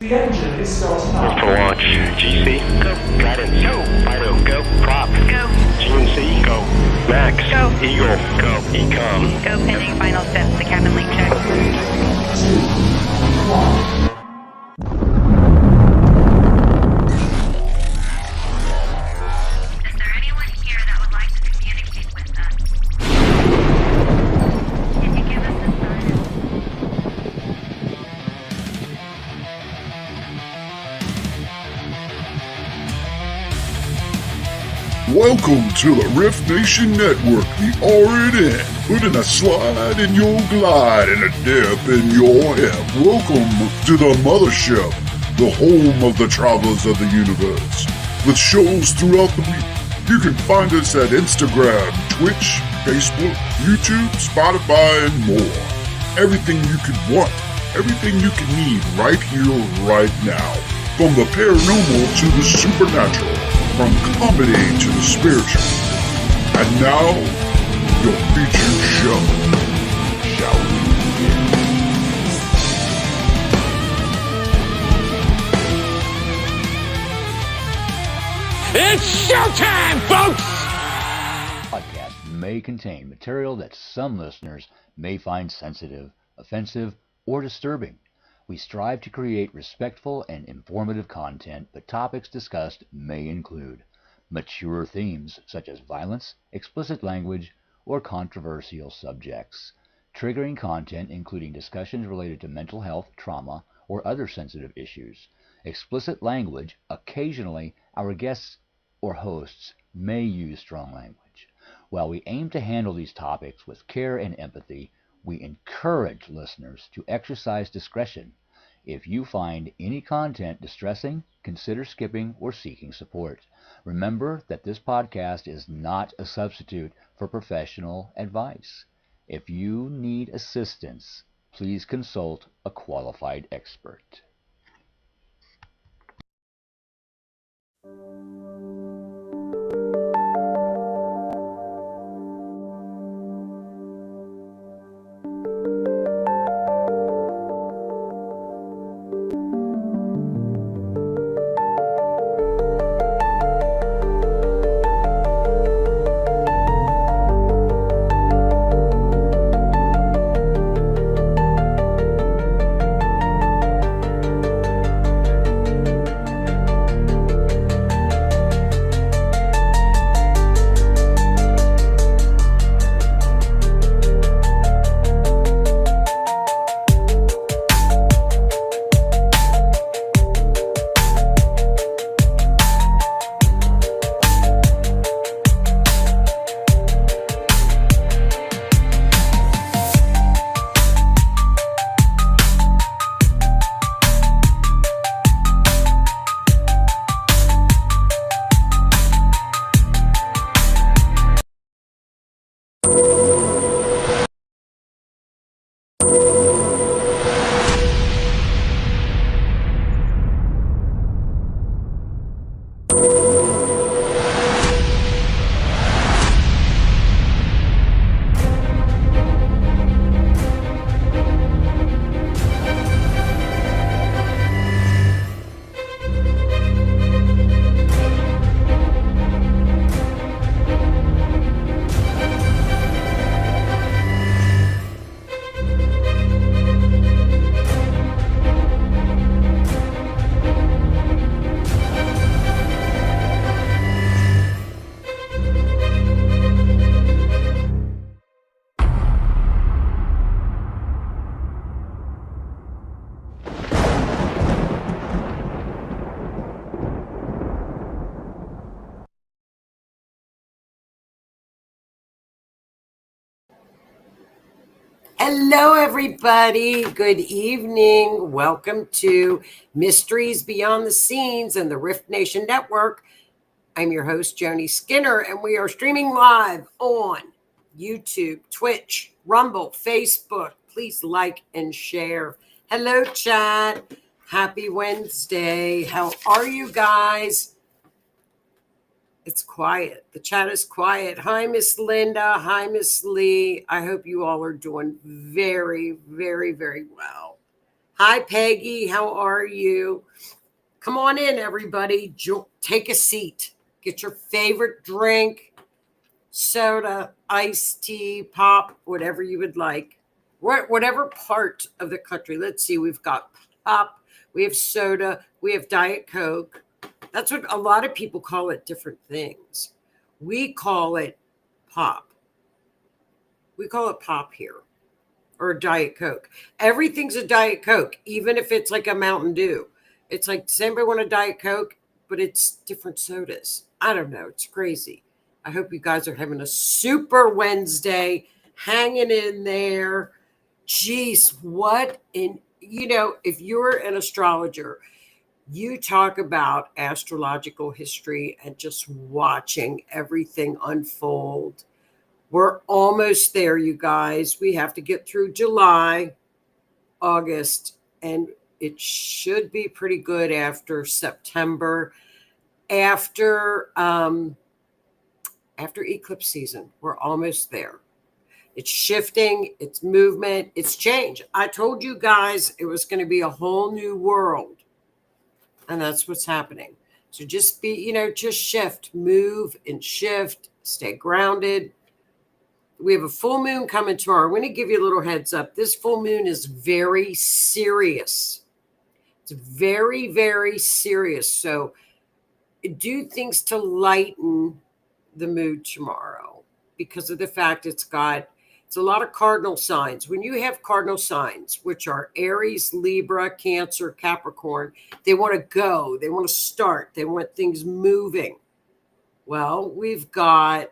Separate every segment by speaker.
Speaker 1: The engine is starting up.
Speaker 2: For launch, GC, go. Guidance, go. Fido, go. Prop, go. GNC, go. Max.
Speaker 3: Go.
Speaker 2: Eagle. Go. Ecom.
Speaker 3: Go pending final steps. The cabin link check.
Speaker 1: 3, 2, 1.
Speaker 3: Is there anyone here that would like to communicate with us? Can you give us a sign?
Speaker 4: Welcome to the Rift Nation Network, the RNN, putting a slide in your glide and a dip in your hip. Welcome to the mothership, the home of the travelers of the universe. With shows throughout the week, you can find us at Instagram, Twitch, Facebook, YouTube, Spotify, and more. Everything you could want, everything you can need right here, right now. From the paranormal to the supernatural. From comedy to the spiritual. And now, your featured show. Shall we begin?
Speaker 5: It's showtime, folks!
Speaker 6: Podcast may contain material that some listeners may find sensitive, offensive, or disturbing. We strive to create respectful and informative content, but topics discussed may include mature themes such as violence, explicit language, or controversial subjects, triggering content including discussions related to mental health, trauma, or other sensitive issues, explicit language. Occasionally, our guests or hosts may use strong language. While we aim to handle these topics with care and empathy, we encourage listeners to exercise discretion. If you find any content distressing, consider skipping or seeking support. Remember that this podcast is not a substitute for professional advice. If you need assistance, please consult a qualified expert.
Speaker 7: Hello, everybody. Good evening. Welcome to Mysteries Beyond the Scenes and the Rift Nation Network. I'm your host, Joni Skinner, and we are streaming live on YouTube, Twitch, Rumble, Facebook. Please like and share. Hello, chat. Happy Wednesday. How are you guys? It's quiet. The chat is quiet. Hi, Miss Linda. Hi, Miss Lee. I hope you all are doing very, very, very well. Hi, Peggy. How are you? Come on in, everybody. Take a seat. Get your favorite drink. soda, iced tea, pop, whatever you would like. Whatever part of the country. Let's see, we've got pop, we have soda, we have Diet Coke. That's what a lot of people call it different things. We call it pop. We call it pop here, or a Diet Coke. Everything's a Diet Coke, even if it's like a Mountain Dew. It's like, does anybody want a Diet Coke? But it's different sodas. I don't know. It's crazy. I hope you guys are having a super Wednesday, hanging in there. Jeez, what in, if you're an astrologer, you talk about astrological history and just watching everything unfold. We're almost there, you guys. We have to get through July, August, and it should be pretty good after September, after eclipse season. We're almost there. It's shifting, it's movement, it's change. I told you guys it was going to be a whole new world, and that's what's happening. So just be, just shift, move and shift, stay grounded. We have a full moon coming tomorrow. I'm going to give you a little heads up. This full moon is very serious. It's very, very serious. So do things to lighten the mood tomorrow because of the fact it's a lot of cardinal signs. When you have cardinal signs, which are Aries, Libra, Cancer, Capricorn, they want to go, they want to start, they want things moving. Well, we've got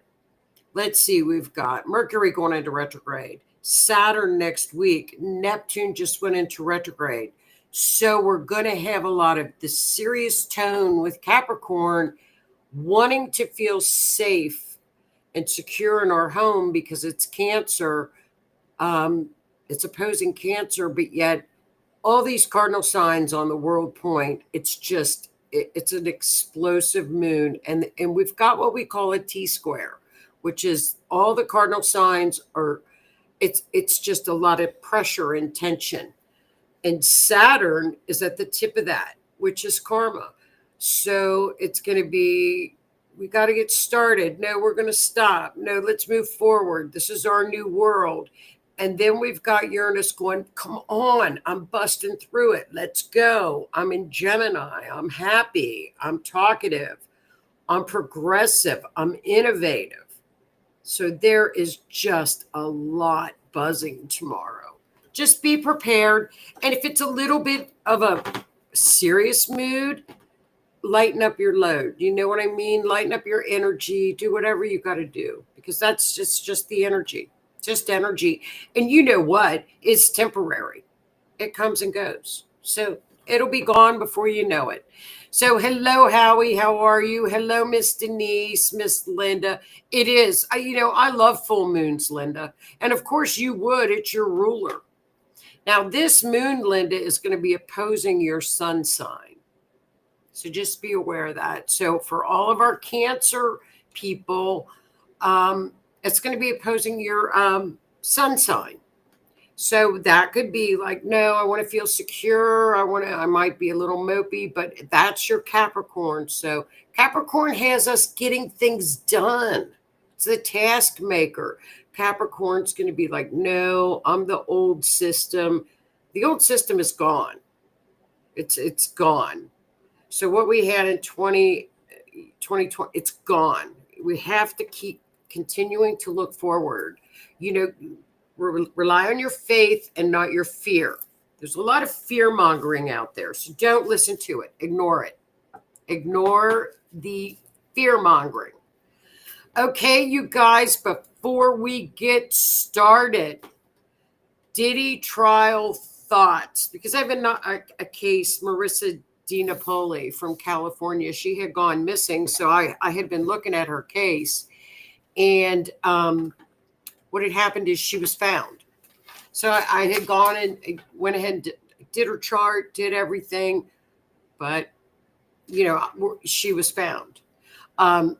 Speaker 7: Mercury going into retrograde, Saturn next week, Neptune just went into retrograde. So we're going to have a lot of the serious tone with Capricorn wanting to feel safe and secure in our home because it's Cancer. It's opposing Cancer, but yet all these cardinal signs on the world point, it's an explosive moon. And we've got what we call a T-square, which is all the cardinal signs it's just a lot of pressure and tension. And Saturn is at the tip of that, which is karma. So it's going to be, we got to get started. No, we're going to stop. No, let's move forward. This is our new world. And then we've got Uranus going, come on, I'm busting through it. Let's go. I'm in Gemini. I'm happy. I'm talkative. I'm progressive. I'm innovative. So there is just a lot buzzing tomorrow. Just be prepared. And if it's a little bit of a serious mood, lighten up your load. You know what I mean? Lighten up your energy. Do whatever you got to do because that's just the energy. Just energy. And you know what? It's temporary. It comes and goes. So it'll be gone before you know it. So hello, Howie. How are you? Hello, Miss Denise, Miss Linda. It is. I love full moons, Linda. And of course you would. It's your ruler. Now, this moon, Linda, is going to be opposing your sun sign. So just be aware of that. So for all of our Cancer people, it's going to be opposing your sun sign. So that could be like, no, I want to feel secure. I might be a little mopey, but that's your Capricorn. So Capricorn has us getting things done. It's the task maker. Capricorn's going to be like, no, I'm the old system. The old system is gone. It's gone. So what we had in 2020, it's gone. We have to keep continuing to look forward. Rely on your faith and not your fear. There's a lot of fear mongering out there. So don't listen to it. Ignore it. Ignore the fear mongering. Okay, you guys, before we get started, Diddy trial thoughts. Because I have a case, Marrissa Mendoza from California. She had gone missing. So I had been looking at her case. And what had happened is she was found. So I had gone and went ahead and did her chart, did everything. But, she was found.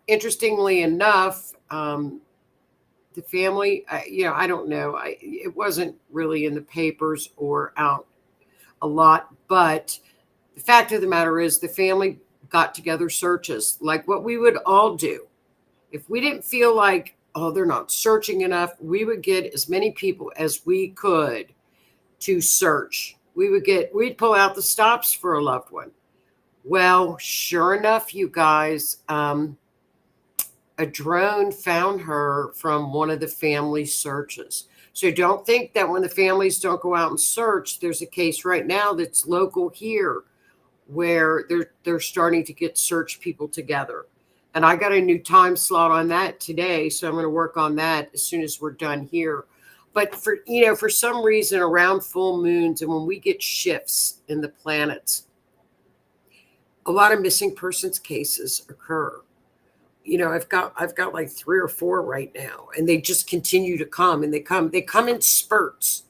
Speaker 7: Interestingly enough, the family, I don't know. It wasn't really in the papers or out a lot. But the fact of the matter is the family got together searches like what we would all do. If we didn't feel like oh, they're not searching enough. We would get as many people as we could to search. We'd pull out the stops for a loved one. Well, sure enough, you guys, a drone found her from one of the family searches. So don't think that when the families don't go out and search, there's a case right now that's local here where they're starting to get search people together. And I got a new time slot on that today, so I'm going to work on that as soon as we're done here. But for some reason around full moons and when we get shifts in the planets, a lot of missing persons cases occur. I've got like 3 or 4 right now, and they just continue to come, and they come in spurts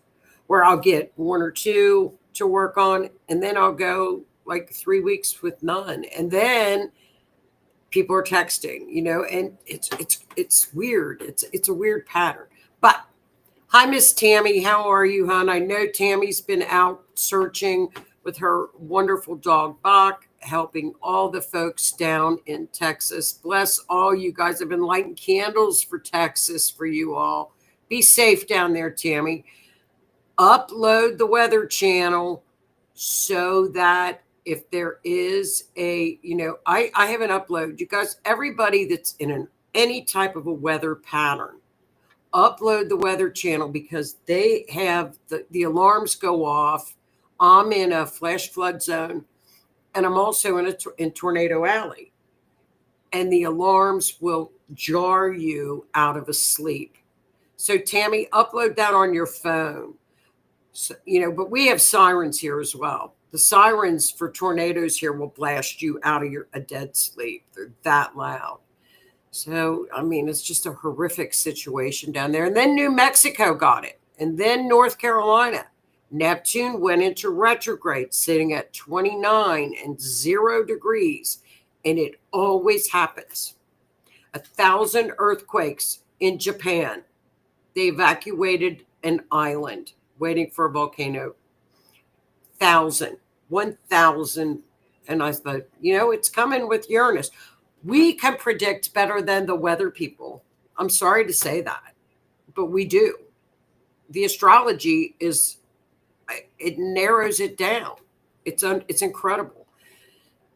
Speaker 7: where I'll get 1 or 2 to work on, and then I'll go like 3 weeks with none. And then people are texting, and it's weird. It's a weird pattern. But hi, Miss Tammy. How are you, hon? I know Tammy's been out searching with her wonderful dog, Bach, helping all the folks down in Texas. Bless all you guys. Have been lighting candles for Texas for you all. Be safe down there, Tammy. Upload the Weather Channel so that if there is I have an upload. You guys, everybody that's in any type of a weather pattern, upload the Weather Channel because they have the alarms go off. I'm in a flash flood zone, and I'm also in Tornado Alley. And the alarms will jar you out of a sleep. So, Tammy, upload that on your phone. So, but we have sirens here as well. The sirens for tornadoes here will blast you out of a dead sleep. They're that loud. So, it's just a horrific situation down there. And then New Mexico got it. And then North Carolina. Neptune went into retrograde, sitting at 29 and 0 degrees. And it always happens. 1,000 earthquakes in Japan. They evacuated an island waiting for a volcano. 1,000. And I thought, it's coming with Uranus. We can predict better than the weather people. I'm sorry to say that, but we do. The astrology it narrows it down. It's incredible.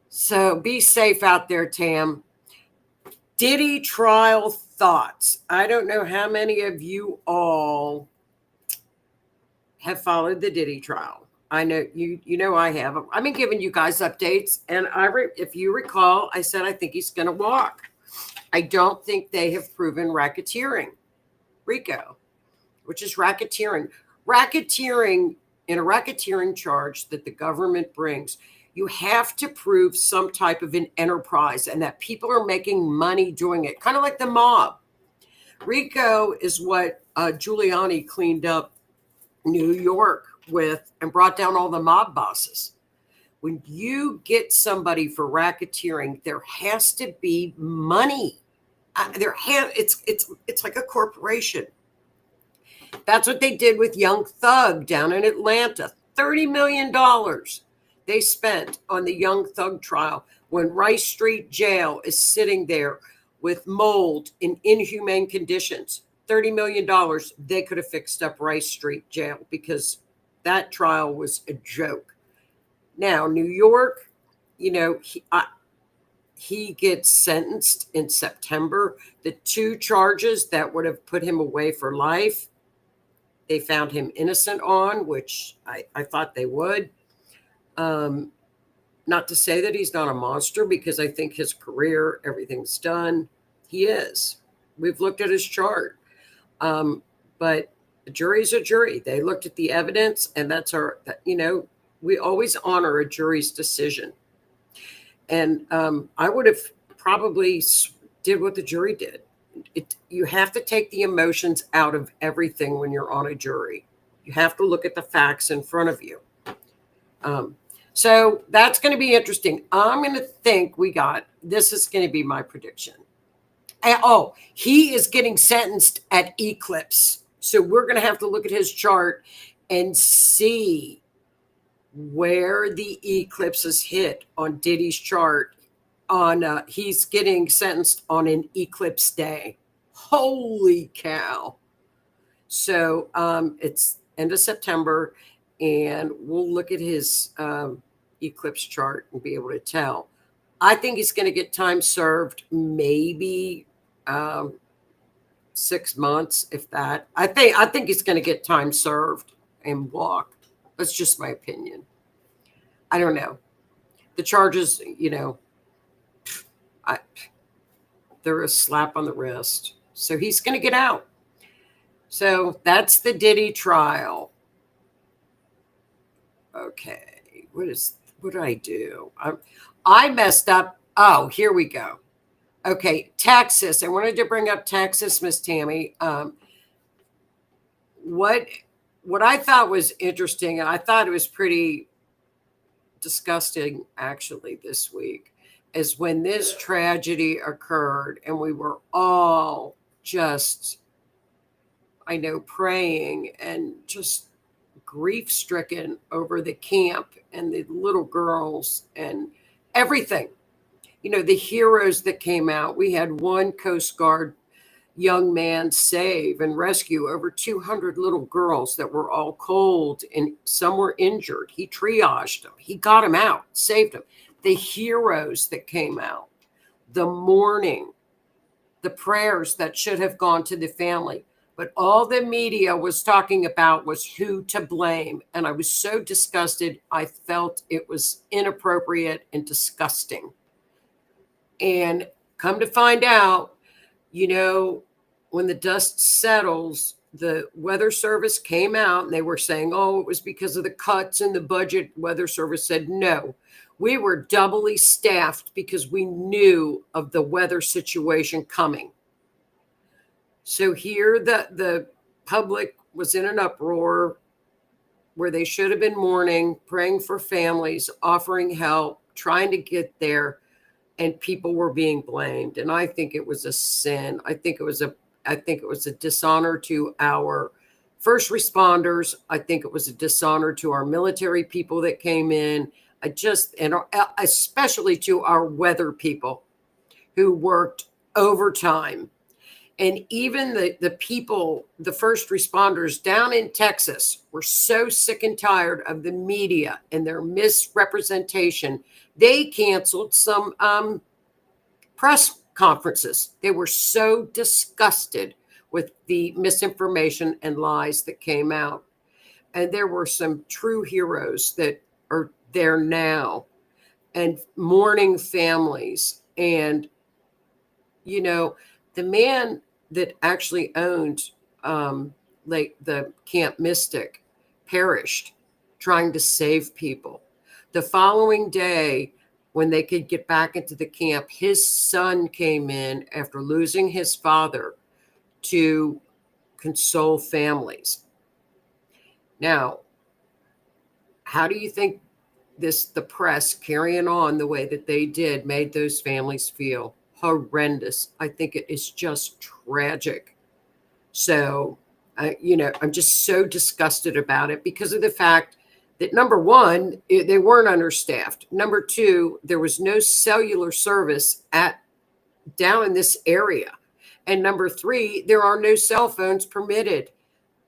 Speaker 7: So be safe out there, Tam. Diddy trial thoughts. I don't know how many of you all have followed the Diddy trial. I know I have. I've been giving you guys updates, and if you recall, I said I think he's going to walk. I don't think they have proven racketeering, RICO, which is racketeering. Racketeering, in a racketeering charge that the government brings, you have to prove some type of an enterprise and that people are making money doing it, kind of like the mob. RICO is what Giuliani cleaned up New York with and brought down all the mob bosses. When you get somebody for racketeering, there has to be money. It's like a corporation. That's what they did with Young Thug down in Atlanta. $30 million they spent on the Young Thug trial when Rice Street Jail is sitting there with mold in inhumane conditions. $30 million, they could have fixed up Rice Street Jail because that trial was a joke. Now, New York, he gets sentenced in September. The 2 charges that would have put him away for life, they found him innocent on, which I thought they would. Not to say that he's not a monster, because I think his career, everything's done. He is. We've looked at his chart. But the jury's a jury. They looked at the evidence, and we always honor a jury's decision. And I would have probably did what the jury did. You have to take the emotions out of everything when you're on a jury. You have to look at the facts in front of you. So that's going to be interesting. I'm going to think this is going to be my prediction. He is getting sentenced at eclipse. So we're going to have to look at his chart and see where the eclipse is hit on Diddy's chart. He's getting sentenced on an eclipse day. Holy cow. So it's end of September, and we'll look at his eclipse chart and be able to tell. I think he's going to get time served, maybe 6 months, if that. I think he's going to get time served and walk. That's just my opinion. I don't know. The charges, they're a slap on the wrist. So he's going to get out. So that's the Diddy trial. Okay, what did I do? I messed up. Oh, here we go. Okay, Texas. I wanted to bring up Texas, Miss Tammy. What I thought was interesting, and I thought it was pretty disgusting actually this week, is when this tragedy occurred, and we were all just, I know, praying and just grief stricken over the camp and the little girls and everything. The heroes that came out. We had one Coast Guard young man save and rescue over 200 little girls that were all cold and some were injured. He triaged them. He got them out, saved them. The heroes that came out, the mourning, the prayers that should have gone to the family. But all the media was talking about was who to blame. And I was so disgusted. I felt it was inappropriate and disgusting. And come to find out, when the dust settles, the Weather Service came out and they were saying, oh, it was because of the cuts in the budget. Weather Service said, no, we were doubly staffed because we knew of the weather situation coming. So here the public was in an uproar where they should have been mourning, praying for families, offering help, trying to get there, and people were being blamed. And I think it was a sin. I think it was a dishonor to our first responders. I think it was a dishonor to our military people that came in. And especially to our weather people who worked overtime. And even the people, the first responders down in Texas were so sick and tired of the media and their misrepresentation. They canceled some press conferences. They were so disgusted with the misinformation and lies that came out. And there were some true heroes that are there now and mourning families. And, the man that actually owned the Camp Mystic perished trying to save people. The following day, when they could get back into the camp, his son came in after losing his father to console families. Now, how do you think the press carrying on the way that they did made those families feel? Horrendous. I think it is just tragic. So, I'm just so disgusted about it because of the fact that, number one, they weren't understaffed. Number two, there was no cellular service down in this area. And number three, there are no cell phones permitted.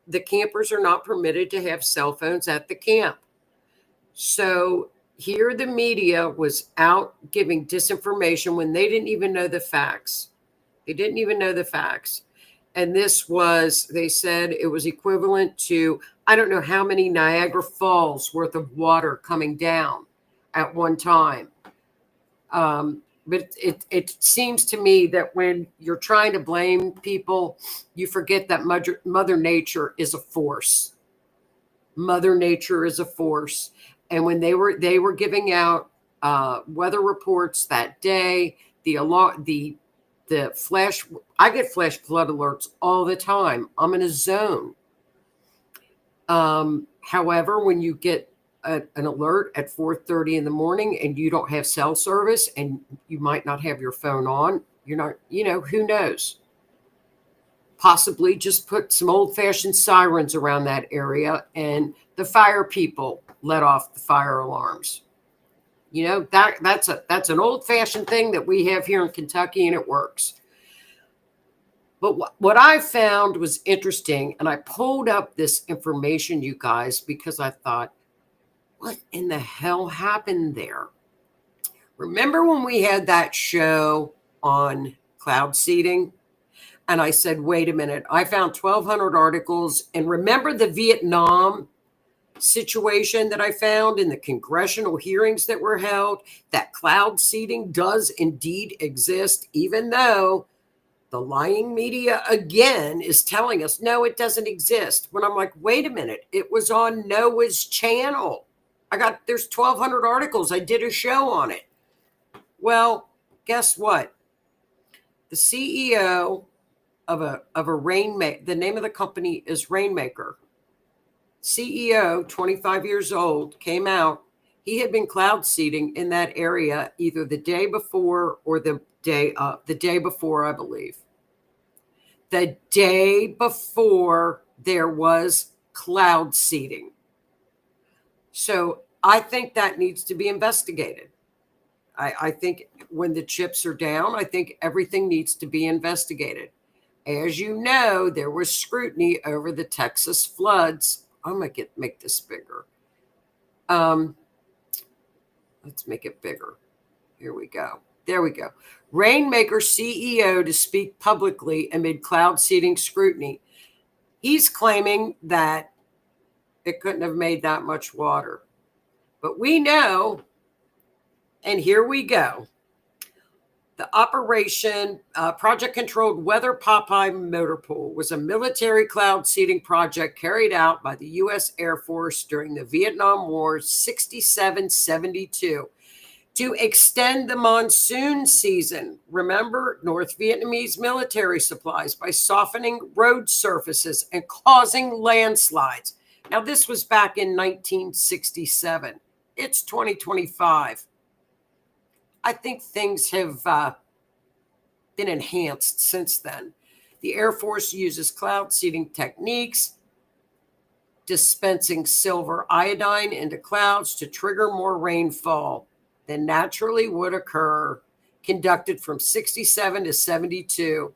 Speaker 7: The campers are not permitted to have cell phones at the camp. So here the media was out giving disinformation when they didn't even know the facts. They didn't even know the facts. And they said it was equivalent to, I don't know how many Niagara Falls worth of water coming down at one time. But it seems to me that when you're trying to blame people, you forget that Mother Nature is a force. Mother Nature is a force. And when they were giving out weather reports that day, the flash, I get flash flood alerts all the time. I'm in a zone. However, when you get an alert at 4:30 in the morning and you don't have cell service and you might not have your phone on, you're not, who knows? Possibly just put some old-fashioned sirens around that area and the fire people let off the fire alarms. That's an old-fashioned thing that we have here in Kentucky, and it works. But what I found was interesting, and I pulled up this information, you guys, because I thought, what in the hell happened there? Remember when we had that show on cloud seeding? And I said, wait a minute, I found 1,200 articles. And remember the Vietnam situation that I found in the congressional hearings that were held, that cloud seeding does indeed exist, even though the lying media again is telling us, no, it doesn't exist. When I'm like, wait a minute, it was on Noah's channel. There's 1,200 articles. I did a show on it. Well, guess what? The CEO of a Rainmaker, the name of the company is Rainmaker. CEO, 25 years old, came out. He had been cloud seeding in that area either the day before or the day before, I believe. The day before there was cloud seeding. So I think that needs to be investigated. I think when the chips are down, I think everything needs to be investigated. As you know, there was scrutiny over the Texas floods. I'm going to make this bigger. Let's make it bigger. Here we go. There we go. Rainmaker CEO to speak publicly amid cloud seeding scrutiny. He's claiming that it couldn't have made that much water. But we know, and here we go. The operation, Project Controlled Weather Popeye Motor Pool, was a military cloud seeding project carried out by the U.S. Air Force during the Vietnam War 67-72 to extend the monsoon season. Remember, North Vietnamese military supplies by softening road surfaces and causing landslides. Now, this was back in 1967. It's 2025. I think things have been enhanced since then. The Air Force uses cloud seeding techniques, dispensing silver iodine into clouds to trigger more rainfall than naturally would occur, conducted from 67 to 72.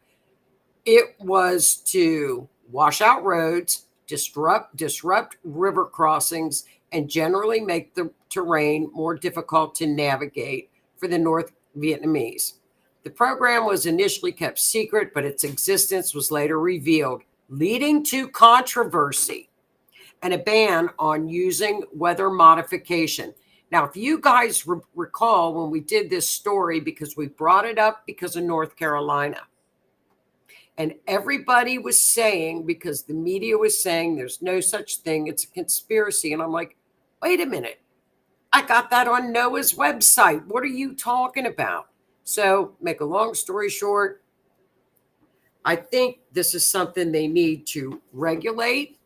Speaker 7: It was to wash out roads, disrupt river crossings, and generally make the terrain more difficult to navigate for the North Vietnamese. The program was initially kept secret, but its existence was later revealed, leading to controversy and a ban on using weather modification. Now, if you guys recall when we did this story, because we brought it up because of North Carolina, and everybody was saying, because the media was saying there's no such thing, it's a conspiracy. And I'm like, wait a minute. I got that on Noah's website. What are you talking about? So, make a long story short, I think this is something they need to regulate.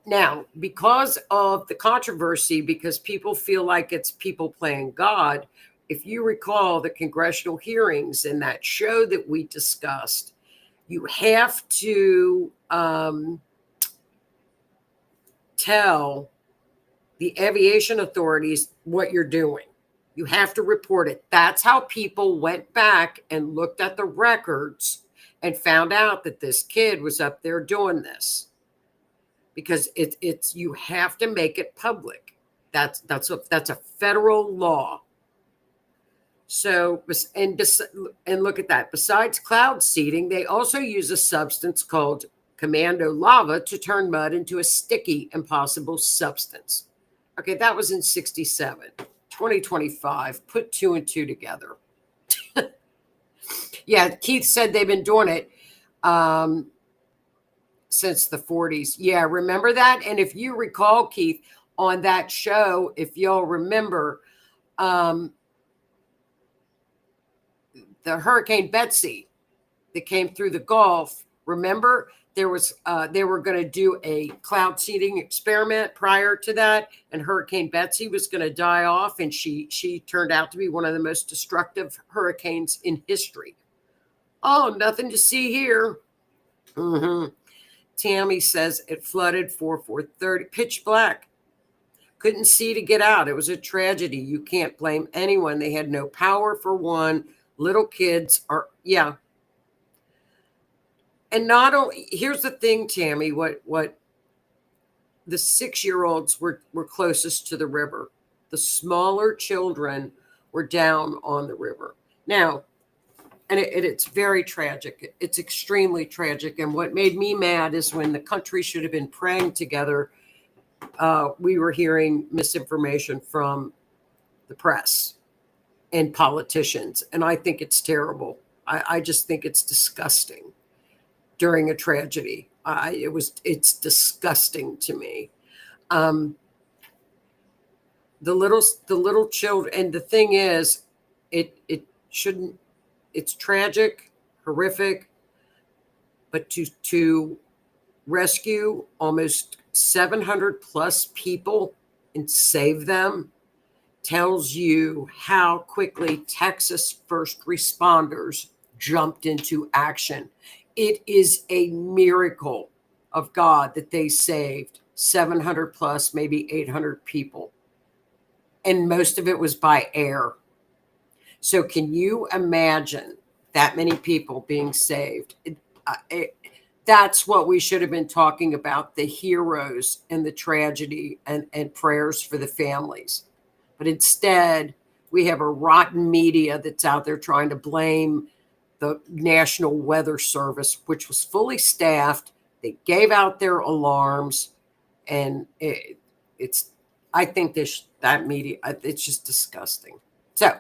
Speaker 7: Now, because of the controversy, because people feel like it's people playing God, if you recall the congressional hearings in that show that we discussed, you have to tell the aviation authorities what you're doing. You have to report it. That's how people went back and looked at the records and found out that this kid was up there doing this. Because it's you have to make it public. That's a federal law. So and look at that. Besides cloud seeding, they also use a substance called commando lava to turn mud into a sticky, impossible substance. Okay, that was in 67. 2025. Put two and two together. Yeah, Keith said they've been doing it since the 40s. Yeah, remember that? And if you recall, Keith, on that show, if y'all remember, the Hurricane Betsy that came through the Gulf, remember? There was they were going to do a cloud seeding experiment prior to that, and Hurricane Betsy was going to die off, and she turned out to be one of the most destructive hurricanes in history. Oh, nothing to see here. Tammy says it flooded 4:30, pitch black. Couldn't see to get out. It was a tragedy. You can't blame anyone. They had no power for one. Little kids are, yeah. And not only, here's the thing, Tammy, what the 6-year-olds were closest to the river. The smaller children were down on the river. Now, and it's very tragic. It's extremely tragic. And what made me mad is when the country should have been praying together, we were hearing misinformation from the press and politicians. And I think it's terrible. I just think it's disgusting during a tragedy. It's disgusting to me. The little children, and the thing is, it shouldn't. It's tragic, horrific, but to rescue almost 700 plus people and save them tells you how quickly Texas first responders jumped into action. It is a miracle of God that they saved 700 plus, maybe 800 people. And most of it was by air. So can you imagine that many people being saved? That's what we should have been talking about, the heroes and the tragedy and prayers for the families. But instead, we have a rotten media that's out there trying to blame the National Weather Service, which was fully staffed. They gave out their alarms, and I think that media, it's just disgusting. So,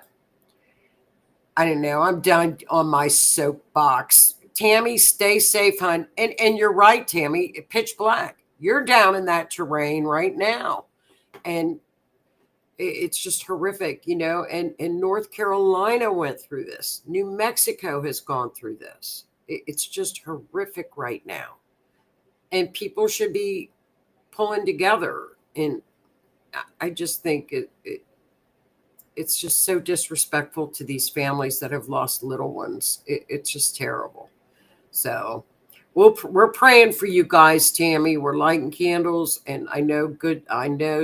Speaker 7: I don't know. I'm done on my soapbox. Tammy, stay safe, hon. And you're right, Tammy. Pitch black. You're down in that terrain right now. And it's just horrific, and North Carolina went through this. New Mexico has gone through this. It's just horrific right now. And people should be pulling together. And I just think it's just so disrespectful to these families that have lost little ones. It's just terrible. So we're praying for you guys, Tammy. We're lighting candles, and I know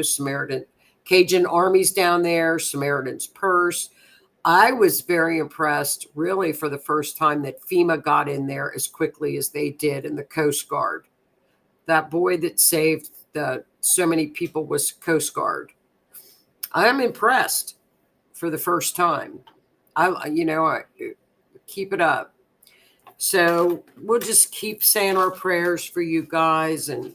Speaker 7: Samaritan Cajun Army's down there, Samaritan's Purse. I was very impressed, really, for the first time that FEMA got in there as quickly as they did, and the Coast Guard. That boy that saved so many people was Coast Guard. I'm impressed for the first time. I keep it up. So we'll just keep saying our prayers for you guys, and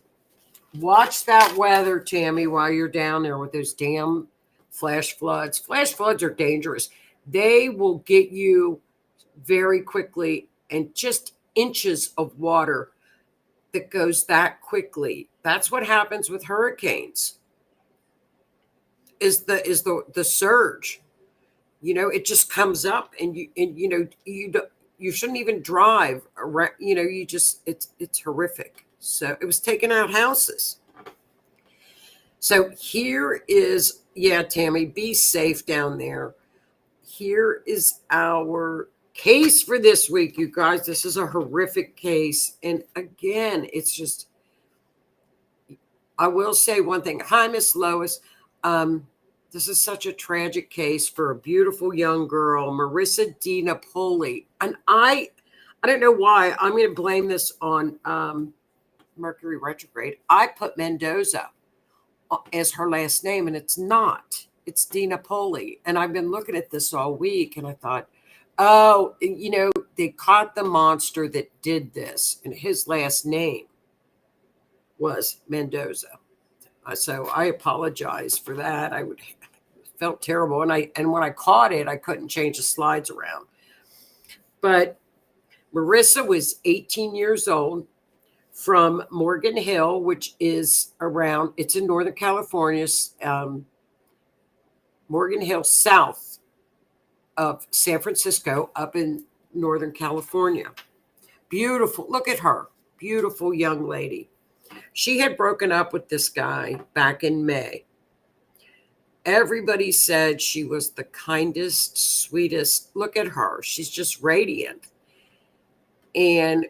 Speaker 7: watch that weather, Tammy, while you're down there with those damn flash floods. Flash floods are dangerous. They will get you very quickly, and just inches of water that goes that quickly. That's what happens with hurricanes. Is the surge. It just comes up, and you shouldn't even drive around, it's horrific. So it was taking out houses. So here is, Tammy, be safe down there. Here is our case for this week, you guys. This is a horrific case. And again, it's just, I will say one thing. Hi, Miss Lois. This is such a tragic case for a beautiful young girl, Marrissa Di Napoli. And I don't know why. I'm going to blame this on Mercury retrograde. I put Mendoza as her last name, and it's not. It's Di Napoli. And I've been looking at this all week, and I thought, they caught the monster that did this, and his last name was Mendoza. So I apologize for that. Felt terrible, and when I caught it, I couldn't change the slides around. But Marrissa was 18 years old, from Morgan Hill, which is it's in Northern California, Morgan Hill, south of San Francisco, up in Northern California. Beautiful. Look at her. Beautiful young lady. She had broken up with this guy back in May. Everybody said she was the kindest, sweetest. Look at her. She's just radiant. And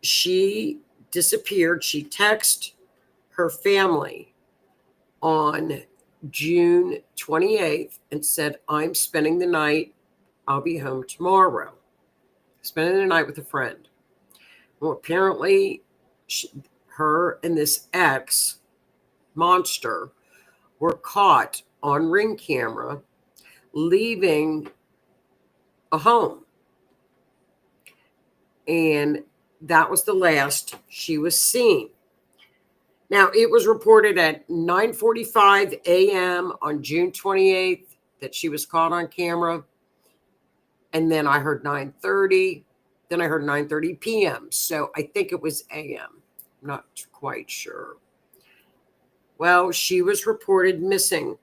Speaker 7: she disappeared. She texted her family on June 28th and said, I'm spending the night. I'll be home tomorrow. Spending the night with a friend. Well, apparently, her and this ex monster were caught on Ring camera leaving a home. And that was the last she was seen. Now, it was reported at 9:45 a.m. on June 28th that she was caught on camera. And then I heard 9:30. Then I heard 9:30 p.m. So I think it was a.m. I'm not quite sure. Well, she was reported missing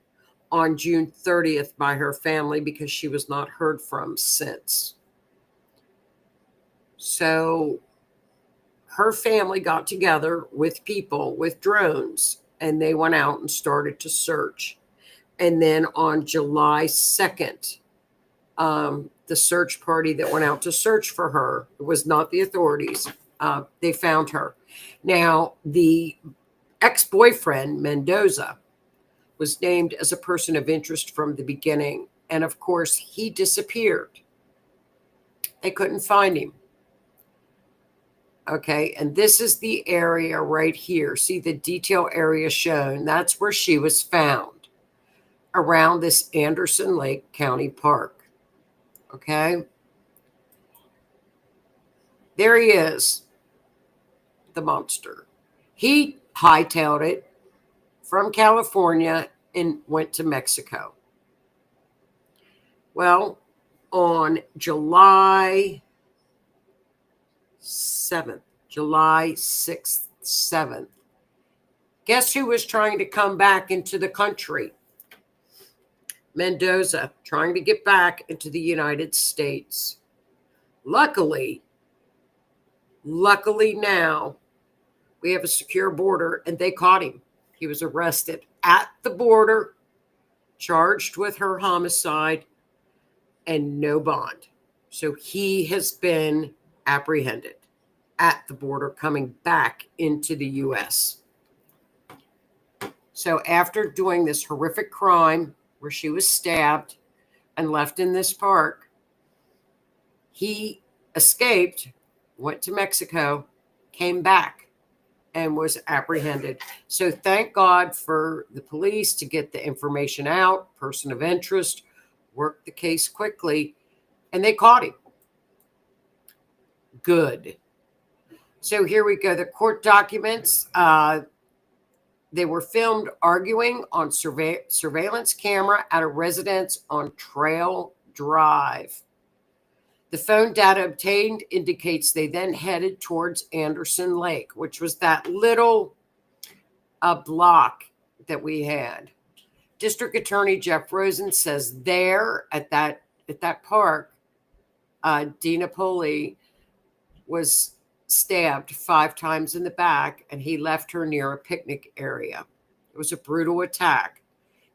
Speaker 7: on June 30th by her family because she was not heard from since. So her family got together with people with drones and they went out and started to search. And then on July 2nd, the search party that went out to search for her, it was not the authorities, they found her. Now, the ex-boyfriend, Mendoza, was named as a person of interest from the beginning. And of course, he disappeared. They couldn't find him. Okay, and this is the area right here. See the detail area shown? That's where she was found, around this Anderson Lake County Park. Okay, there he is, the monster. He hightailed it from California and went to Mexico. Well, on July 6th, 7th, guess who was trying to come back into the country? Mendoza, trying to get back into the United States. Luckily now, we have a secure border and they caught him. He was arrested at the border, charged with her homicide, and no bond. So he has been apprehended at the border coming back into the U.S. So after doing this horrific crime where she was stabbed and left in this park, he escaped, went to Mexico, came back, and was apprehended. So thank God for the police to get the information out, person of interest, worked the case quickly, and they caught him. Good. So here we go. The court documents, they were filmed arguing on surveillance camera at a residence on Trail Drive. The phone data obtained indicates they then headed towards Anderson Lake, which was that little block that we had. District Attorney Jeff Rosen says there at that park, Dina Poli was stabbed 5 times in the back, and he left her near a picnic area. It was a brutal attack.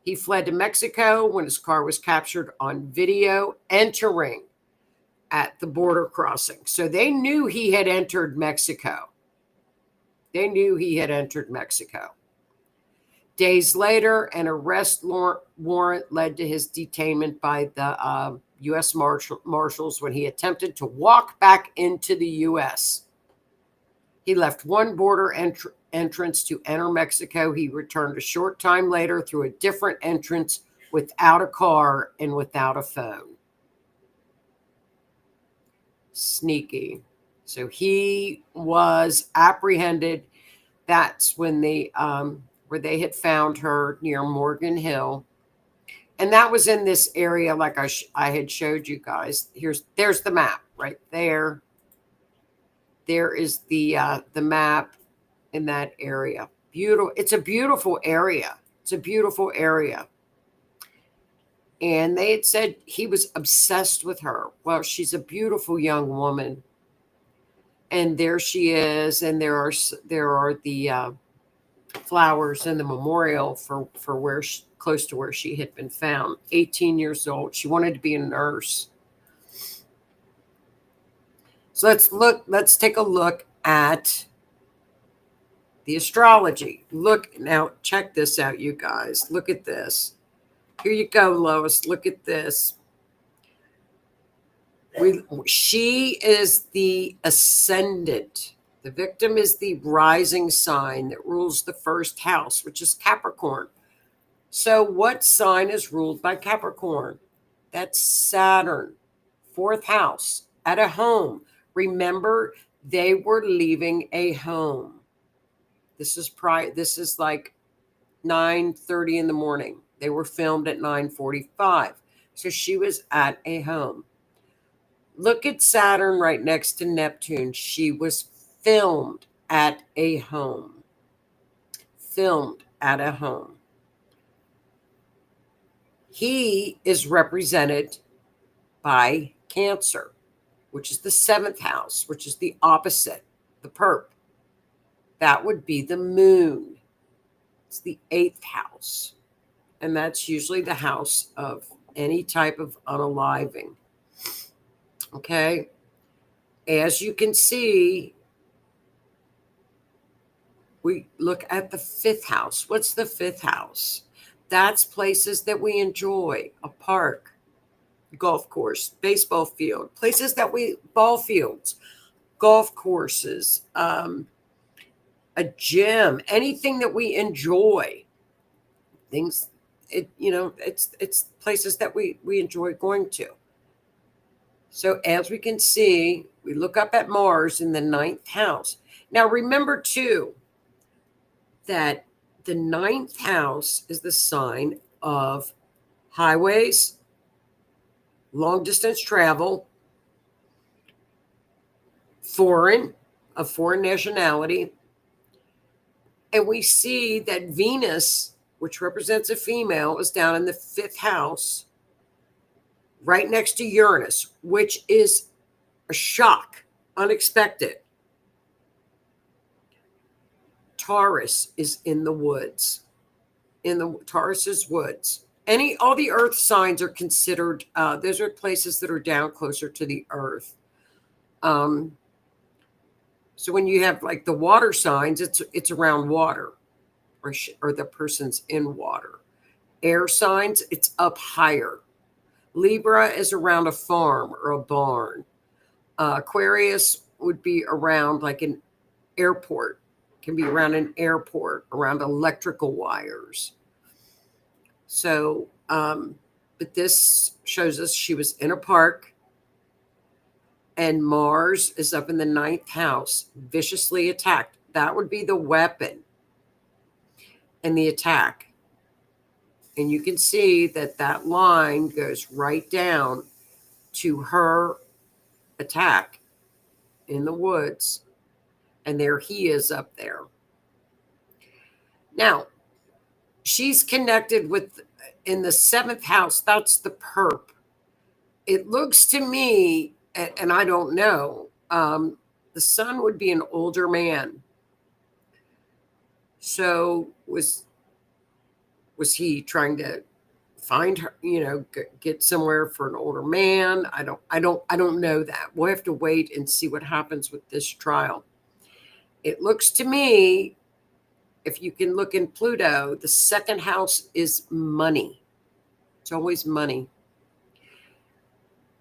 Speaker 7: He fled to Mexico when his car was captured on video entering at the border crossing. So they knew he had entered Mexico. Days later, an arrest warrant led to his detainment by the U.S. Marshals when he attempted to walk back into the U.S. He left one border entrance to enter Mexico. He returned a short time later through a different entrance without a car and without a phone. Sneaky. So he was apprehended. That's when where they had found her near Morgan Hill. And that was in this area like I had showed you guys. There's the map right there. There is the map in that area. Beautiful. It's a beautiful area. And they had said he was obsessed with her. Well, she's a beautiful young woman. And there she is. And there are the flowers in the memorial for where close to where she had been found. 18 years old. She wanted to be a nurse. So let's take a look at the astrology. Look now, check this out, you guys. Look at this. Here you go, Lois. Look at this. She is the ascendant The victim is the rising sign that rules the first house, which is Capricorn. So what sign is ruled by Capricorn? That's Saturn, fourth house, at a home. Remember, they were leaving a home. This is like 9:30 in the morning. They were filmed at 9:45. So she was at a home. Look at Saturn right next to Neptune. She was filmed at a home. Filmed at a home. He is represented by Cancer, which is the seventh house, which is the opposite, the perp. That would be the moon. It's the eighth house. And that's usually the house of any type of unaliving. Okay. As you can see, we look at the fifth house. What's the fifth house? That's places that we enjoy, a park, golf course, baseball field, ball fields, golf courses, a gym, anything that we enjoy. Things, it's places that we enjoy going to. So as we can see, we look up at Mars in the ninth house. Now remember too, that the ninth house is the sign of highways, long distance travel, of foreign nationality. And we see that Venus, which represents a female, is down in the fifth house, right next to Uranus, which is a shock, unexpected. Taurus is in the woods, in the Taurus's woods. All the earth signs are considered, those are places that are down closer to the earth. So when you have like the water signs, it's around water, or the person's in water. Air signs, it's up higher. Libra is around a farm or a barn. Aquarius would be around like an airport, can be around an airport, around electrical wires. So, but this shows us she was in a park, and Mars is up in the ninth house, viciously attacked. That would be the weapon and the attack. And you can see that line goes right down to her attack in the woods. And there he is up there. Now, she's connected with, in the seventh house, that's the perp. It looks to me, and I don't know, the sun would be an older man. So was he trying to find her, get somewhere for an older man? I don't know that. We'll have to wait and see what happens with this trial. It looks to me, if you can look in Pluto, the second house is money. It's always money.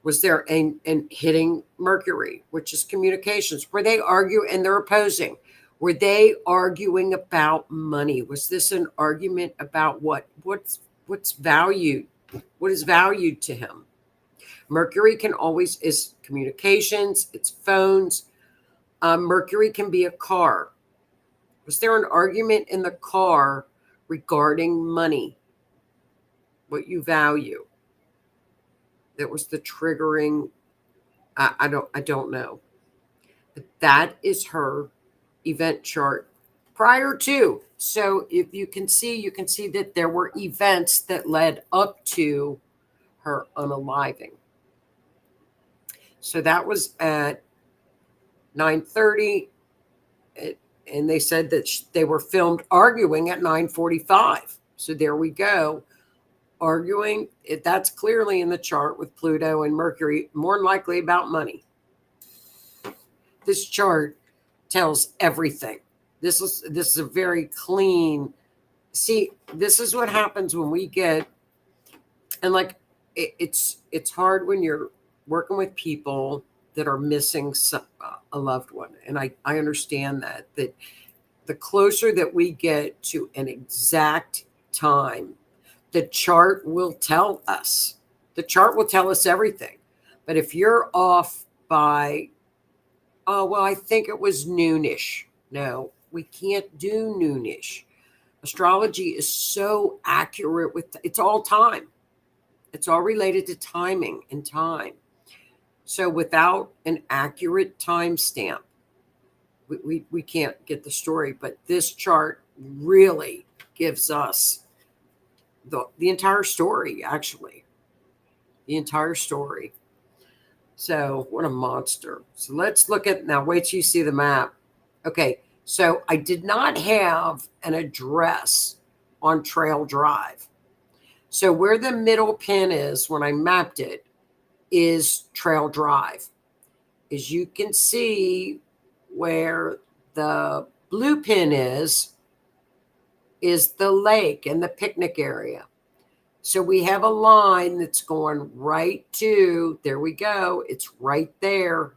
Speaker 7: Was there and hitting Mercury, which is communications? Were they arguing, and they're opposing? Were they arguing about money? Was this an argument about what's valued? What is valued to him? Mercury is communications. It's phones. Mercury can be a car. Was there an argument in the car regarding money? What you value? That was the triggering. I don't know. But that is her event chart prior to. So if you can see that there were events that led up to her unaliving. So that was at 9:30. And they said that they were filmed arguing at 9:45. So there we go. Arguing, that's clearly in the chart with Pluto and Mercury, more than likely about money. This chart tells everything. This is a very clean. See, this is what happens when we get, and like it's hard when you're working with people that are missing a loved one. And I understand that the closer that we get to an exact time, the chart will tell us. The chart will tell us everything. But if you're off by, oh, well, I think it was noonish. No, we can't do noonish. Astrology is so accurate it's all time. It's all related to timing and time. So without an accurate timestamp, we can't get the story. But this chart really gives us the entire story, actually. The entire story. So what a monster. So let's look at, now wait till you see the map. Okay, so I did not have an address on Trail Drive. So where the middle pin is when I mapped it is Trail Drive. As you can see, where the blue pin is the lake and the picnic area. So we have a line that's going right to, there we go, it's right there.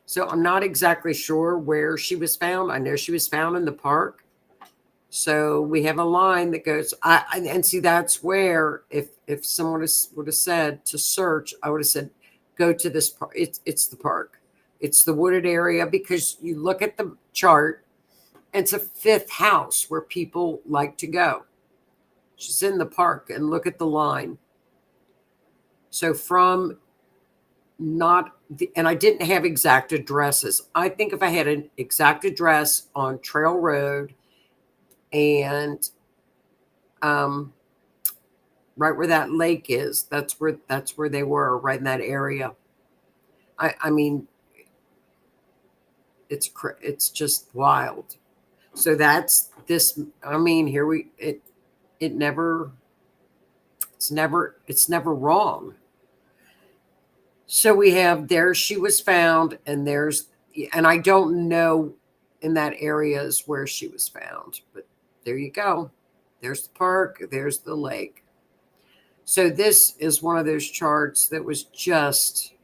Speaker 7: So I'm not exactly sure where she was found. I know she was found in the park. So we have a line that goes, and see, that's where if someone would have said to search, I would have said, go to this park. It's the park. It's the wooded area, because you look at the chart, it's a fifth house where people like to go. She's in the park, and look at the line. So from and I didn't have exact addresses. I think if I had an exact address on Trail Road and right where that lake is, that's where they were, right in that area. I mean, it's just wild. So that's this. I mean, it's never wrong. So we have there she was found, and I don't know in that area is where she was found, but there you go. There's the park, there's the lake. So this is one of those charts that was just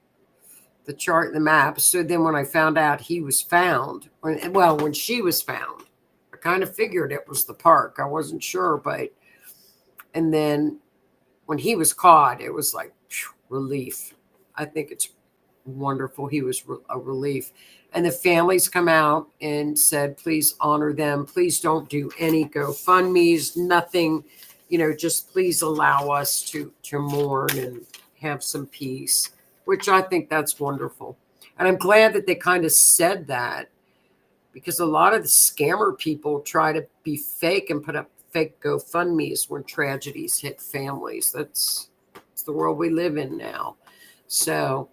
Speaker 7: the chart and the map. So then when I found out he was found, when she was found, I kind of figured it was the park. I wasn't sure, and then when he was caught, it was like relief. I think it's wonderful. He was a relief. And the families come out and said, please honor them. Please don't do any GoFundMes, nothing, just please allow us to mourn and have some peace, which I think that's wonderful. And I'm glad that they kind of said that, because a lot of the scammer people try to be fake and put up fake GoFundMes when tragedies hit families. It's the world we live in now. So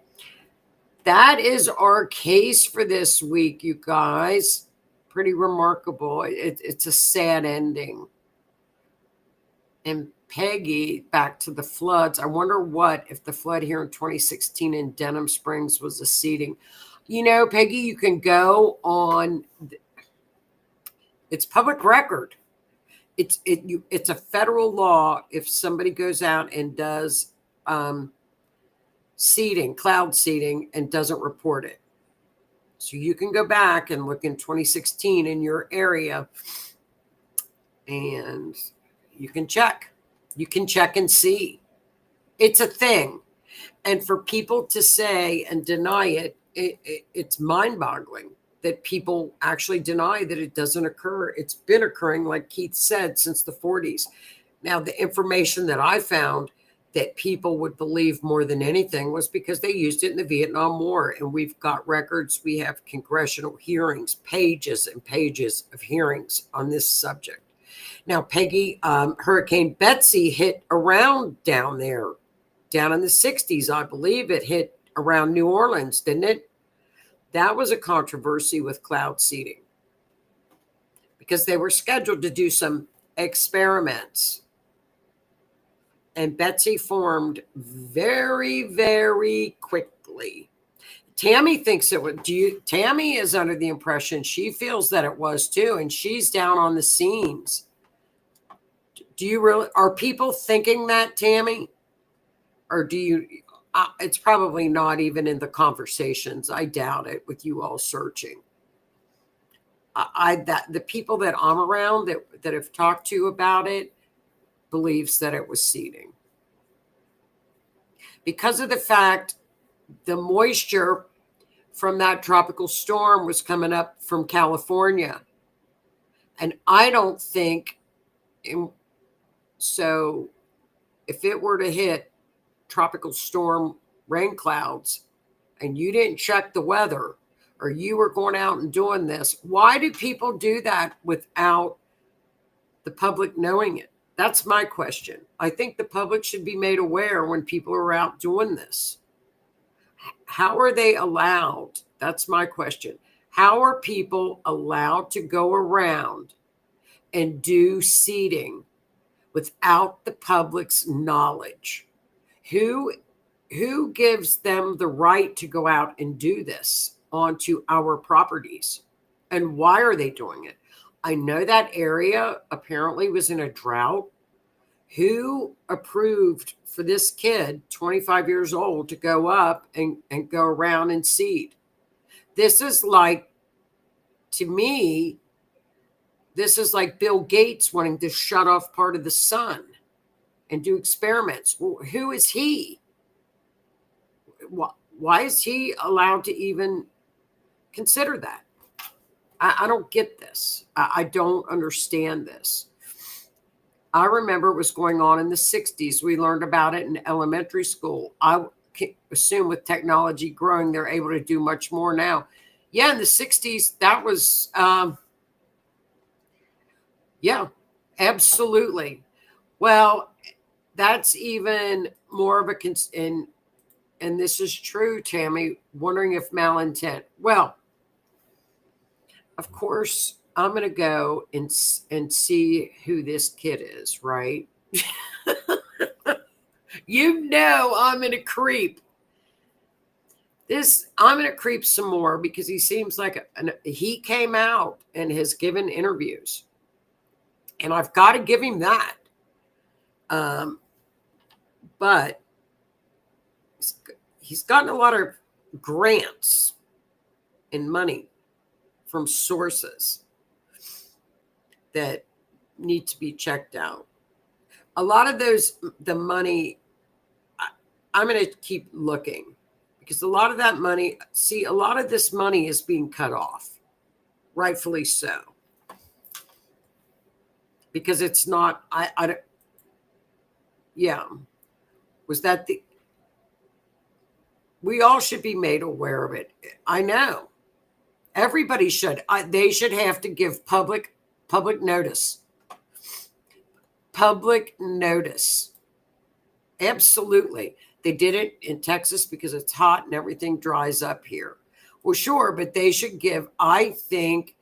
Speaker 7: that is our case for this week, you guys. Pretty remarkable. It's a sad ending. And Peggy, back to the floods. I wonder if the flood here in 2016 in Denham Springs was a seeding. Peggy, you can go on. It's public record. It's a federal law. If somebody goes out and does cloud seeding, and doesn't report it. So you can go back and look in 2016 in your area, and you can check. You can check and see. It's a thing. And for people to say and deny it, it's mind-boggling that people actually deny that it doesn't occur. It's been occurring, like Keith said, since the 40s. Now, the information that I found that people would believe more than anything was because they used it in the Vietnam War. And we've got records. We have congressional hearings, pages and pages of hearings on this subject. Now, Peggy, Hurricane Betsy hit around down there, down in the 60s, I believe. It hit around New Orleans, didn't it? That was a controversy with cloud seeding, because they were scheduled to do some experiments. And Betsy formed very, very quickly. Tammy thinks it would. Tammy is under the impression, she feels that it was too, and she's down on the scenes. Do you really? Are people thinking that, Tammy? Or do you? It's probably not even in the conversations. I doubt it with you all searching. That the people that I'm around that have talked to about it believes that it was seeding. Because of the fact the moisture from that tropical storm was coming up from California. And I don't think, so if it were to hit tropical storm rain clouds and you didn't check the weather or you were going out and doing this, why do people do that without the public knowing it? That's my question. I think the public should be made aware when people are out doing this. How are they allowed? That's my question. How are people allowed to go around and do seeding without the public's knowledge? Who gives them the right to go out and do this onto our properties? And why are they doing it? I know that area apparently was in a drought. Who approved for this kid, 25 years old, to go up and go around and seed? This is like, to me, this is like Bill Gates wanting to shut off part of the sun and do experiments. Well, who is he? Why is he allowed to even consider that? I don't get this. I don't understand this. I remember it was going on in the 60s. We learned about it in elementary school. I assume with technology growing, they're able to do much more now. Yeah, in the 60s, that was, yeah, absolutely. Well, that's even more of a, and this is true, Tammy, wondering if malintent. Well, of course, I'm going to go and see who this kid is, right? You know I'm going to creep. I'm going to creep some more because he seems like he came out and has given interviews. And I've got to give him that. But he's gotten a lot of grants and money from sources that need to be checked out. A lot of the money, I'm going to keep looking because a lot of that money, a lot of this money is being cut off, rightfully so. Because it's not, yeah. Was that we all should be made aware of it. I know. Everybody should. They should have to give public notice. Public notice. Absolutely. They did it in Texas because it's hot and everything dries up here. Well, sure, but I think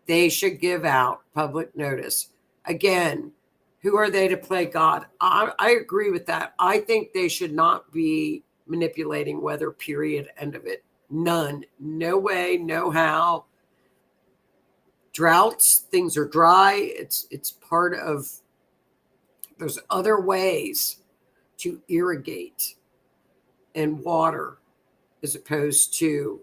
Speaker 7: they should give out public notice. Again, who are they to play God? I agree with that. I think they should not be manipulating weather, period, end of it. None. No way, no how. Droughts, things are dry. It's part of, there's other ways to irrigate and water as opposed to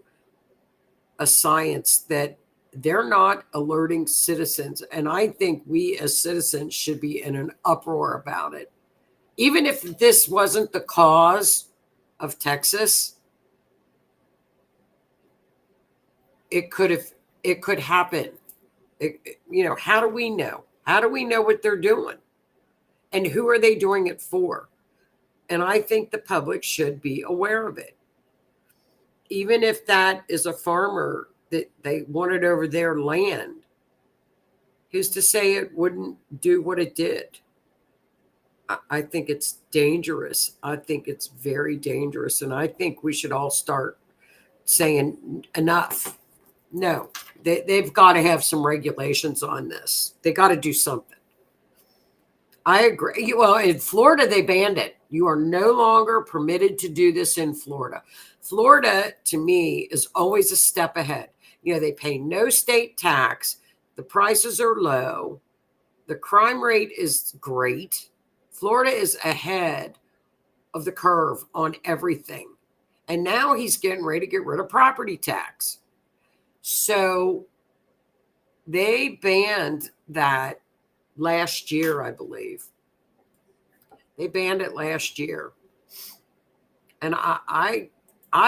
Speaker 7: a science that they're not alerting citizens. And I think we as citizens should be in an uproar about it. Even if this wasn't the cause of Texas, it could happen. How do we know? How do we know what they're doing? And who are they doing it for? And I think the public should be aware of it. Even if that is a farmer that they wanted over their land, who's to say it wouldn't do what it did? I think it's dangerous. I think it's very dangerous. And I think we should all start saying enough. No, they've got to have some regulations on this. They got to do something. I agree. Well, in Florida, they banned it. You are no longer permitted to do this in Florida. Florida, to me, is always a step ahead. They pay no state tax. The prices are low. The crime rate is great. Florida is ahead of the curve on everything. And now he's getting ready to get rid of property tax. So they banned that last year, I believe. They banned it last year. And I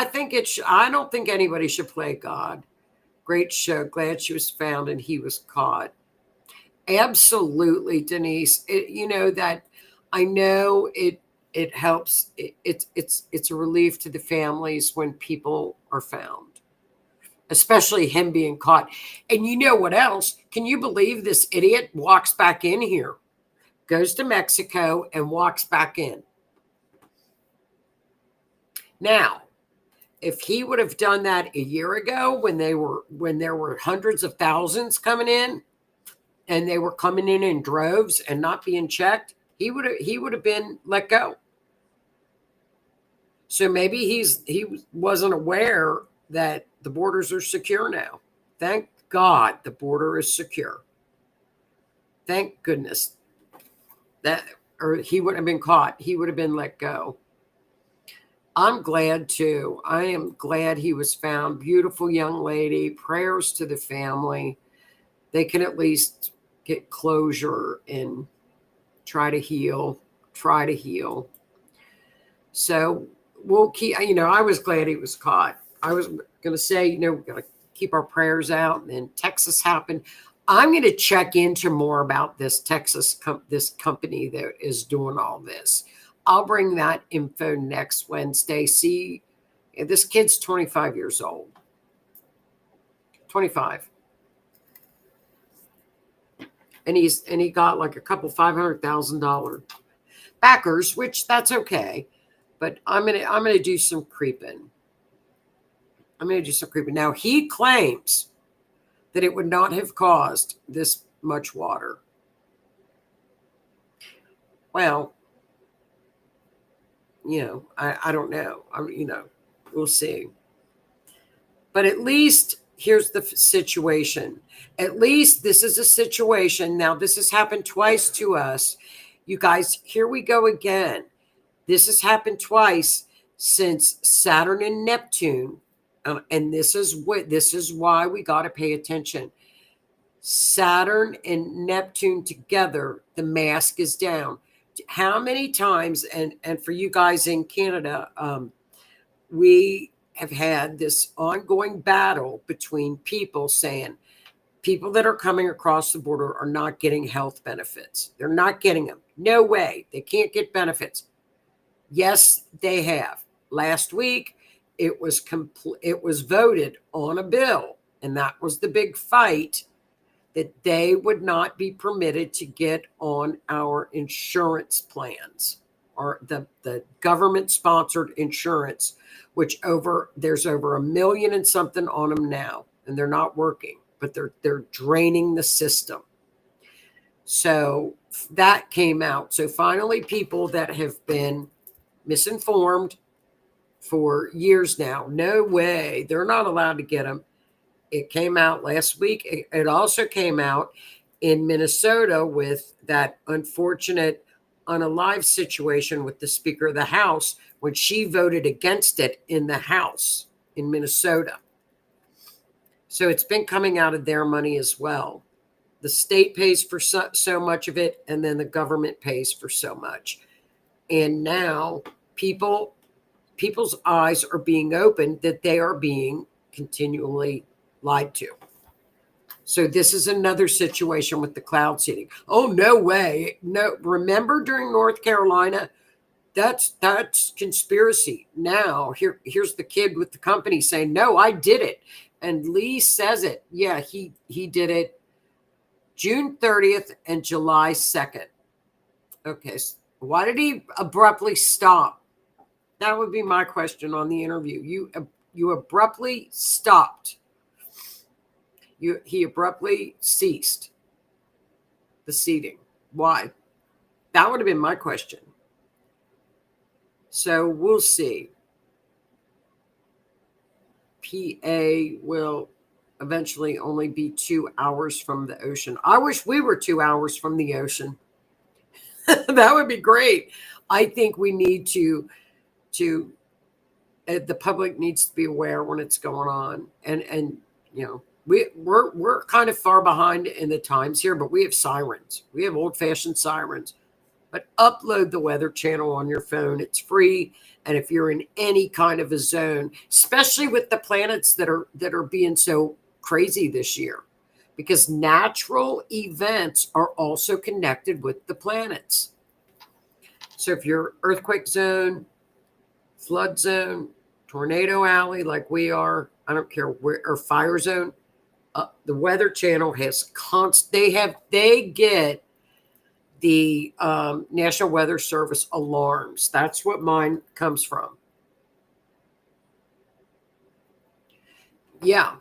Speaker 7: think I don't think anybody should play God. Great show. Glad she was found and he was caught. Absolutely, Denise. That I know it helps. It's a relief to the families when people are found, especially him being caught. And you know what else? Can you believe this idiot walks back in here, goes to Mexico and walks back in? Now, if he would have done that a year ago when there were hundreds of thousands coming in and they were coming in droves and not being checked, he would have been let go. So maybe he wasn't aware that the borders are secure now. Thank God the border is secure. Thank goodness. Or he would have been caught. He would have been let go. I'm glad too. I am glad he was found. Beautiful young lady. Prayers to the family. They can at least get closure and try to heal. So we'll keep, I was glad he was caught. I was going to say, we're going to keep our prayers out. And then Texas happened. I'm going to check into more about this this company that is doing all this. I'll bring that info next Wednesday. See, this kid's 25 years old. 25. And he got like a couple $500,000 backers, which that's okay. But I'm gonna do some creeping. Now he claims that it would not have caused this much water. Well, I don't know. We'll see. But at least here's the situation. At least this is a situation. Now, this has happened twice to us. You guys, here we go again. This has happened twice since Saturn and Neptune. And this is why we got to pay attention. Saturn and Neptune together, the mask is down. How many times, and for you guys in Canada, we have had this ongoing battle between people saying people that are coming across the border are not getting health benefits. They're not getting them. No way. They can't get benefits. Yes, they have. Last week, it was voted on a bill, and that was the big fight, that they would not be permitted to get on our insurance plans, or the government-sponsored insurance, which there's over 1 million and something on them now, and they're not working, but they're draining the system. So that came out. So finally, people that have been misinformed for years now, no way, they're not allowed to get them. It came out last week. It also came out in Minnesota with that unfortunate unalive situation with the Speaker of the House when she voted against it in the House in Minnesota. So it's been coming out of their money as well. The state pays for so much of it, and then the government pays for so much. And now people's eyes are being opened that they are being continually lied to. So this is another situation with the cloud seeding. Oh, no way. No, remember during North Carolina, that's conspiracy. Now here's the kid with the company saying, no, I did it. And Lee says it. Yeah, he did it June 30th and July 2nd. Okay, so why did he abruptly stop? That would be my question on the interview. You abruptly stopped. He abruptly ceased the seeding. Why? That would have been my question. So we'll see. PA will eventually only be 2 hours from the ocean. I wish we were 2 hours from the ocean. That would be great. I think we need to the public needs to be aware when it's going on, and we're kind of far behind in the times here, but we have sirens. We have old-fashioned sirens. But upload the Weather Channel on your phone. It's free. And if you're in any kind of a zone, especially with the planets that are being so crazy this year, because natural events are also connected with the planets. So if you're earthquake zone, flood zone, tornado alley like we are, I don't care where, or fire zone, the Weather Channel has they get the National Weather Service alarms. That's what mine comes from. Yeah,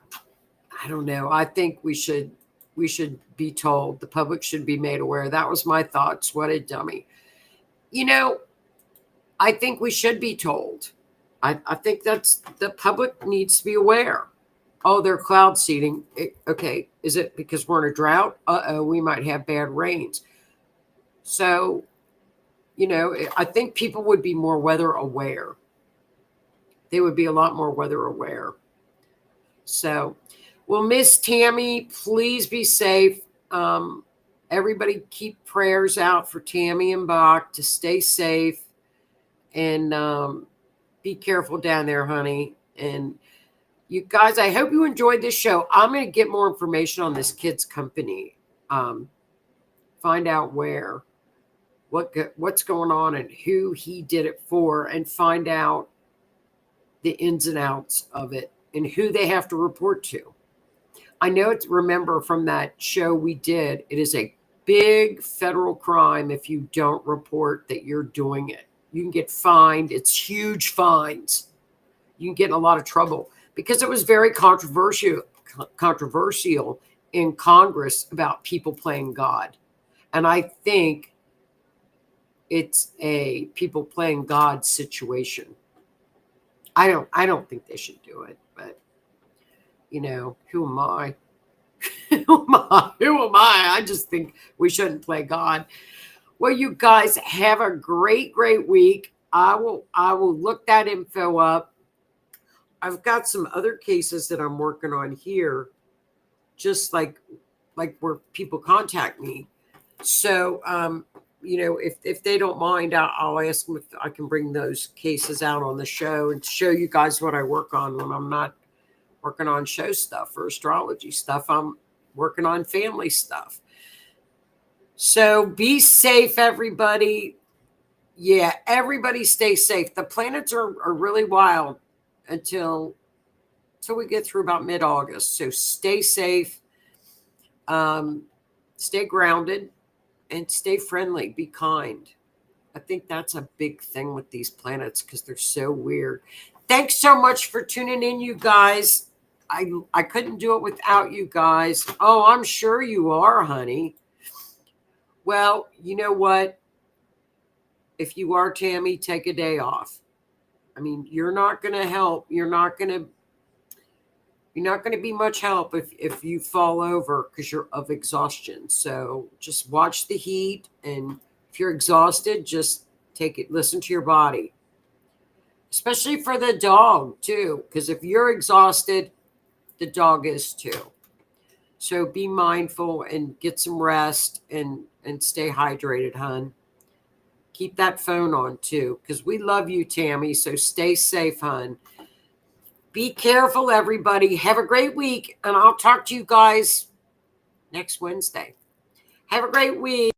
Speaker 7: I don't know. I think we should be told. The public should be made aware. That was my thoughts. What a dummy. I think we should be told. I think that's the public needs to be aware. Oh, they're cloud seeding. Okay, is it because we're in a drought? We might have bad rains. So, I think people would be more weather aware. They would be a lot more weather aware. So, well, Miss Tammy, please be safe. Everybody keep prayers out for Tammy and Bach to stay safe. And be careful down there, honey. And you guys, I hope you enjoyed this show. I'm going to get more information on this kid's company. Find out what's going on and who he did it for, and find out the ins and outs of it and who they have to report to. I know remember from that show we did, it is a big federal crime if you don't report that you're doing it. You can get fined. It's huge fines. You can get in a lot of trouble because it was very controversial in Congress about people playing God. And I think it's a people playing God situation. I don't think they should do it, but who am I? Who am I? I just think we shouldn't play God. Well, you guys have a great week. I will look that info up. I've got some other cases that I'm working on here, just like where people contact me. So, if they don't mind, I'll ask them if I can bring those cases out on the show and show you guys what I work on when I'm not working on show stuff or astrology stuff. I'm working on family stuff. So be safe, everybody. Yeah, everybody stay safe. The planets are really wild until we get through about mid-August. So stay safe, stay grounded, and stay friendly. Be kind. I think that's a big thing with these planets because they're so weird. Thanks so much for tuning in, you guys. I couldn't do it without you guys. Oh, I'm sure you are, honey. Well, you know what? If you are Tammy, take a day off. I mean, you're not going to help. You're not going to be much help if you fall over because you're of exhaustion. So just watch the heat. And if you're exhausted, just take it. Listen to your body, especially for the dog too. Because if you're exhausted, the dog is too. So be mindful and get some rest and stay hydrated, hon. Keep that phone on too, because we love you, Tammy. So stay safe, hon. Be careful, everybody. Have a great week, and I'll talk to you guys next Wednesday. Have a great week.